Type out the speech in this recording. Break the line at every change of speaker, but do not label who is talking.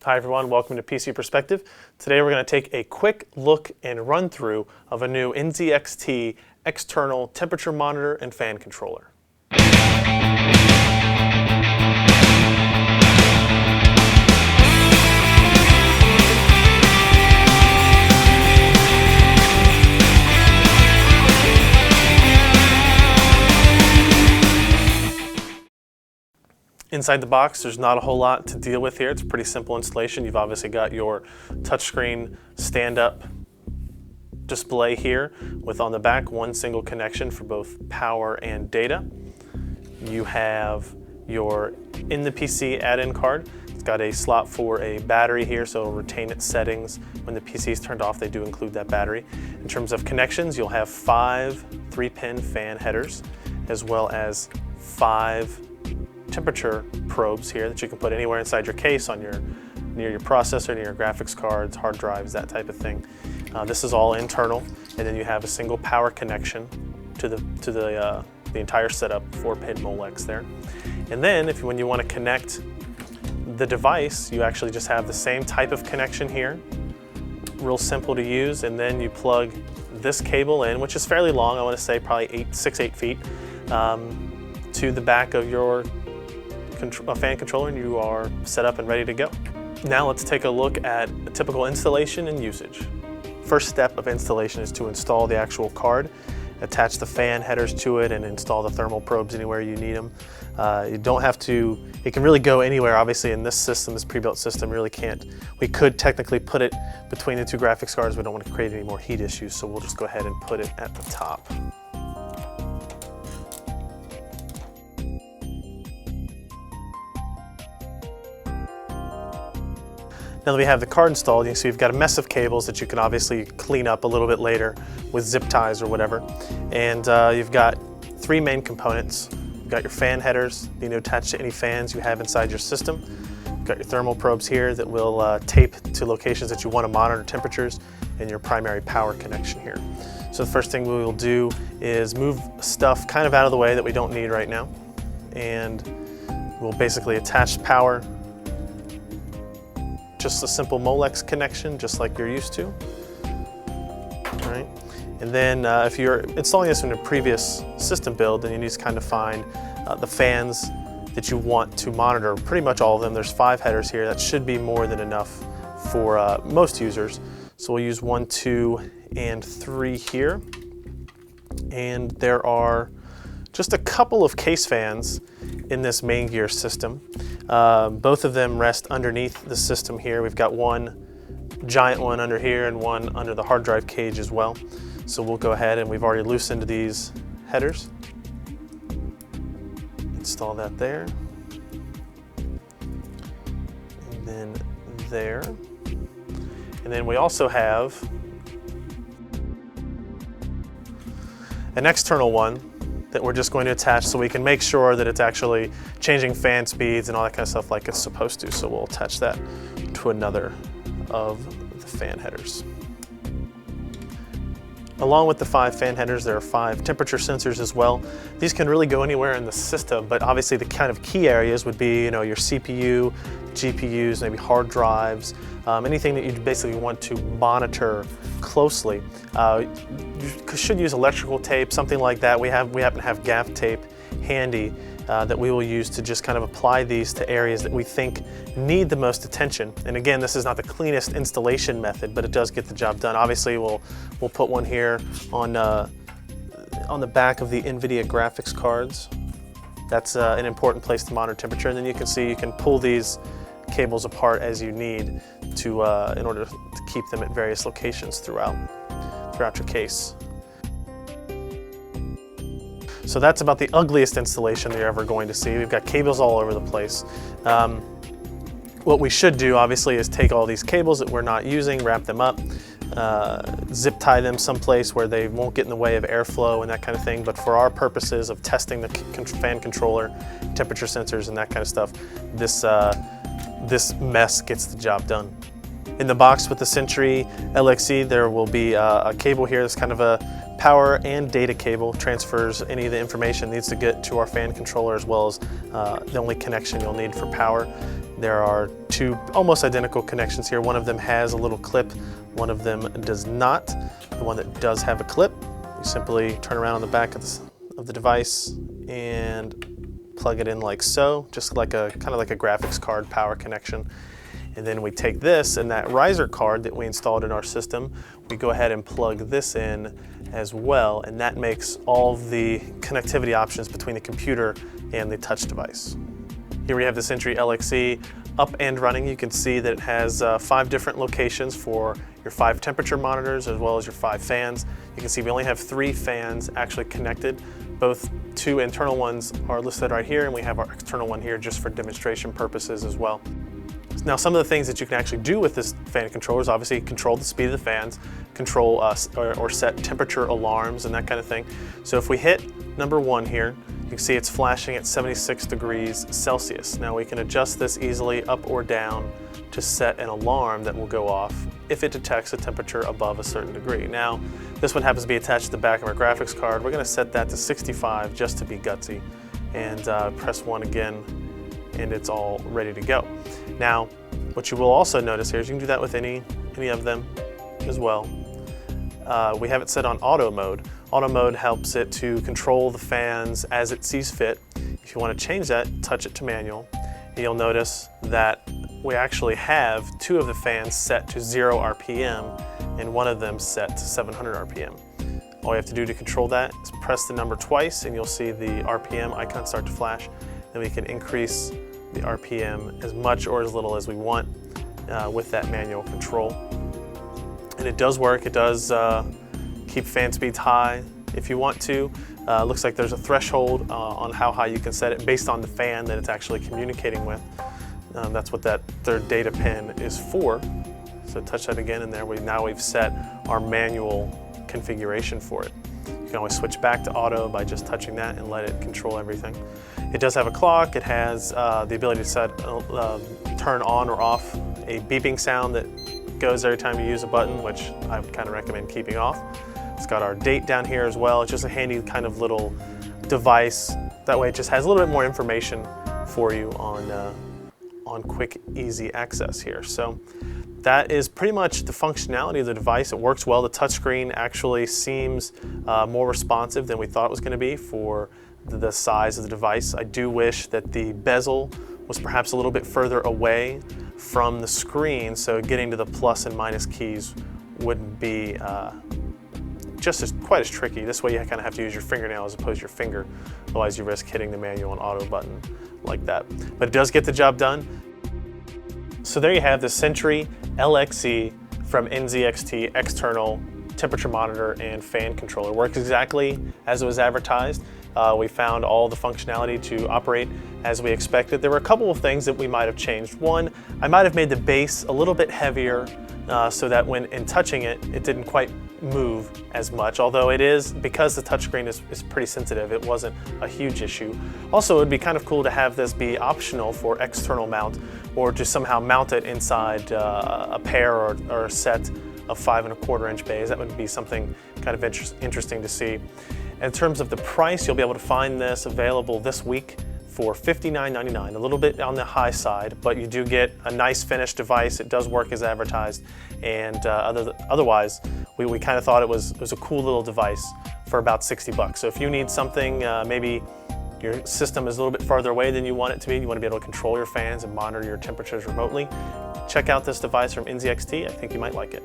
Hi everyone, welcome to PC Perspective. Today we're going to take a quick look and run through of a new NZXT external temperature monitor and fan controller. Inside the box, there's not a whole lot to deal with here. It's a pretty simple installation. You've obviously got your touchscreen stand-up display here with on the back one single connection for both power and data. You have your in the PC add-in card. It's got a slot for a battery here, so it'll retain its settings. When the PC is turned off, they do include that battery. In terms of connections, you'll have 5 3-pin fan headers, as well as 5 temperature probes here that you can put anywhere inside your case, on near your processor, near your graphics cards, hard drives, that type of thing. This is all internal, and then you have a single power connection to the entire setup, 4-pin Molex there. And then when you want to connect the device, you actually just have the same type of connection here, real simple to use, and then you plug this cable in, which is fairly long, I want to say probably 6-8 feet, to the back of your fan controller, and you are set up and ready to go. Now let's take a look at a typical installation and usage. First step of installation is to install the actual card, attach the fan headers to it, and install the thermal probes anywhere you need them. You don't have to, it can really go anywhere. Obviously in this system, this pre-built system, really can't. We could technically put it between the two graphics cards. We don't want to create any more heat issues, so we'll just go ahead and put it at the top. Now that we have the card installed, you can see we've got a mess of cables that you can obviously clean up a little bit later with zip ties or whatever. And you've got 3 main components. You've got your fan headers, you know, attached to any fans you have inside your system. You've got your thermal probes here that will tape to locations that you want to monitor temperatures, and your primary power connection here. So the first thing we will do is move stuff kind of out of the way that we don't need right now. And we'll basically attach power, just a simple Molex connection, just like you're used to. All right. And then if you're installing this in a previous system build, then you need to kind of find the fans that you want to monitor. Pretty much all of them. There's 5 headers here. That should be more than enough for most users. So we'll use 1, 2, and 3 here. And there are just a couple of case fans in this main gear system. Both of them rest underneath the system here. We've got one giant one under here and one under the hard drive cage as well. So we'll go ahead, and we've already loosened these headers. Install that there. And then there. And then we also have an external one that we're just going to attach so we can make sure that it's actually changing fan speeds and all that kind of stuff like it's supposed to. So we'll attach that to another of the fan headers. Along with the 5 fan headers, there are 5 temperature sensors as well. These can really go anywhere in the system, but obviously the kind of key areas would be, you know, your CPU, GPUs, maybe hard drives, anything that you basically want to monitor closely. You should use electrical tape, something like that. We happen to have gaff tape handy that we will use to just kind of apply these to areas that we think need the most attention. And again, this is not the cleanest installation method, but it does get the job done. Obviously, we'll put one here on the back of the NVIDIA graphics cards. That's an important place to monitor temperature. And then you can see you can pull these cables apart as you need to in order to keep them at various locations throughout your case. So that's about the ugliest installation that you're ever going to see. We've got cables all over the place. What we should do, obviously, is take all these cables that we're not using, wrap them up, zip tie them someplace where they won't get in the way of airflow and that kind of thing. But for our purposes of testing the fan controller, temperature sensors, and that kind of stuff, this mess gets the job done. In the box with the Sentry LXE, there will be a cable here that's kind of a power and data cable, transfers any of the information needs to get to our fan controller, as well as the only connection you'll need for power. There are two almost identical connections here. One of them has a little clip, one of them does not. The one that does have a clip, you simply turn around on the back of the device and plug it in like so, just like kind of like a graphics card power connection. And then we take this and that riser card that we installed in our system, we go ahead and plug this in as well, and that makes all of the connectivity options between the computer and the touch device. Here we have the Sentry LXE up and running. You can see that it has 5 different locations for your 5 temperature monitors as well as your 5 fans. You can see we only have 3 fans actually connected. Both 2 internal ones are listed right here, and we have our external one here just for demonstration purposes as well. Now, some of the things that you can actually do with this fan controller is obviously control the speed of the fans, control or set temperature alarms and that kind of thing. So if we hit number 1 here, you can see it's flashing at 76 degrees Celsius. Now we can adjust this easily up or down to set an alarm that will go off if it detects a temperature above a certain degree. Now, this one happens to be attached to the back of our graphics card. We're gonna set that to 65 just to be gutsy, and press 1 again, and it's all ready to go. Now, what you will also notice here is you can do that with any of them as well. We have it set on auto mode. Auto mode helps it to control the fans as it sees fit. If you want to change that, touch it to manual. You'll notice that we actually have 2 of the fans set to 0 RPM and one of them set to 700 RPM. All you have to do to control that is press the number twice and you'll see the RPM icon start to flash. Then we can increase the RPM as much or as little as we want with that manual control. And it does work. It does keep fan speeds high if you want to. Looks like there's a threshold on how high you can set it based on the fan that it's actually communicating with. That's what that 3rd data pin is for. So touch that again, and there we've set our manual configuration for it. You can always switch back to auto by just touching that and let it control everything. It does have a clock. It has the ability to set, turn on or off a beeping sound that goes every time you use a button, which I would kind of recommend keeping off. It's got our date down here as well. It's just a handy kind of little device. That way it just has a little bit more information for you on quick, easy access here. So that is pretty much the functionality of the device. It works well. The touchscreen actually seems more responsive than we thought it was going to be for the size of the device. I do wish that the bezel was perhaps a little bit further away from the screen, so getting to the plus and minus keys wouldn't be quite as tricky. This way you kind of have to use your fingernail as opposed to your finger, otherwise you risk hitting the manual and auto button like that. But it does get the job done. So there you have the Sentry LXE from NZXT external temperature monitor and fan controller. Works exactly as it was advertised. We found all the functionality to operate as we expected. There were a couple of things that we might have changed. One, I might have made the base a little bit heavier so that when in touching it, it didn't quite move as much, although it is, because the touchscreen is pretty sensitive, it wasn't a huge issue. Also, it would be kind of cool to have this be optional for external mount, or to somehow mount it inside a pair or a set of 5 1/4 inch bays. That would be something kind of interesting to see. In terms of the price, you'll be able to find this available this week for $59.99, a little bit on the high side, but you do get a nice finished device. It does work as advertised, and otherwise, we kind of thought it was a cool little device for about 60 bucks. So if you need something, maybe your system is a little bit farther away than you want it to be, you want to be able to control your fans and monitor your temperatures remotely, check out this device from NZXT. I think you might like it.